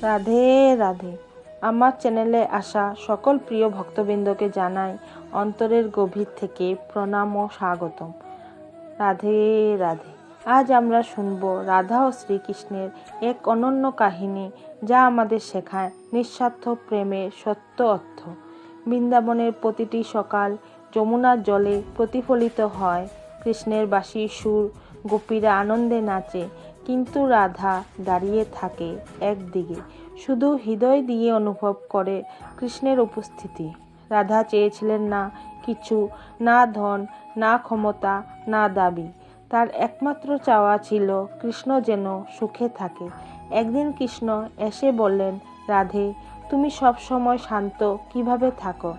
রাধে রাধে। আমার চ্যানেলে আসা সকল প্রিয় ভক্তবৃন্দকে জানাই অন্তরের গভীর থেকে প্রণাম ও স্বাগতম। রাধে রাধে। আজ আমরা শুনব রাধা ও শ্রীকৃষ্ণের এক অনন্য কাহিনী, যা আমাদের শেখায় নিঃস্বার্থ প্রেমের সত্য অর্থ। বৃন্দাবনের প্রতিটি সকাল যমুনার জলে প্রতিফলিত হয় কৃষ্ণের বাঁশির সুর, গোপীরা আনন্দে নাচে, কিন্তু রাধা দাঁড়িয়ে থাকে একদিকে, শুধু হৃদয় দিয়ে অনুভব করে কৃষ্ণের উপস্থিতি। রাধা চেয়েছিলেন না কিছু, না ধন, না ক্ষমতা, না দাবি। তার একমাত্র চাওয়া ছিল কৃষ্ণ যেন সুখে থাকে। একদিন কৃষ্ণ এসে বললেন, রাধে, তুমি সব সময় শান্ত কিভাবে থাকো?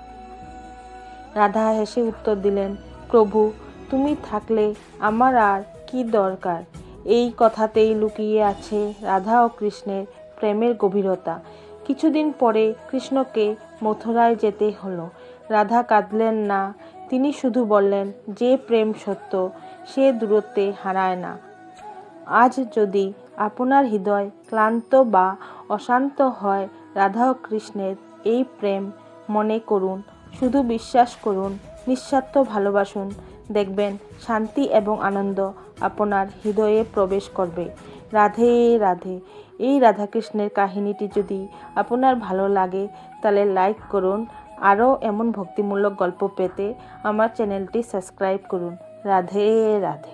রাধা হেসে উত্তর দিলেন, প্রভু, তুমি থাকলে আমার আর কি দরকার? এই কথাতেই লুকিয়ে আছে রাধা ও কৃষ্ণের প্রেমের গভীরতা। কিছুদিন পরে কৃষ্ণকে মথুরায় যেতে হলো। রাধা কাঁদলেন না, তিনি শুধু বললেন, যে প্রেম সত্য সে দূরত্বে হারায় না। আজ যদি আপনার হৃদয় ক্লান্ত বা অশান্ত হয়, রাধা ও কৃষ্ণের এই প্রেম মনে করুন, শুধু বিশ্বাস করুন, নিঃস্বার্থ ভালোবাসুন, দেখবেন শান্তি এবং আনন্দ আপনার হৃদয়ে প্রবেশ করবে। রাধে রাধে। এই রাধাকৃষ্ণের কাহিনীটি যদি আপনার ভালো লাগে তাহলে লাইক করুন। আরও এমন ভক্তিমূলক গল্প পেতে আমার চ্যানেলটি সাবস্ক্রাইব করুন। রাধে রাধে।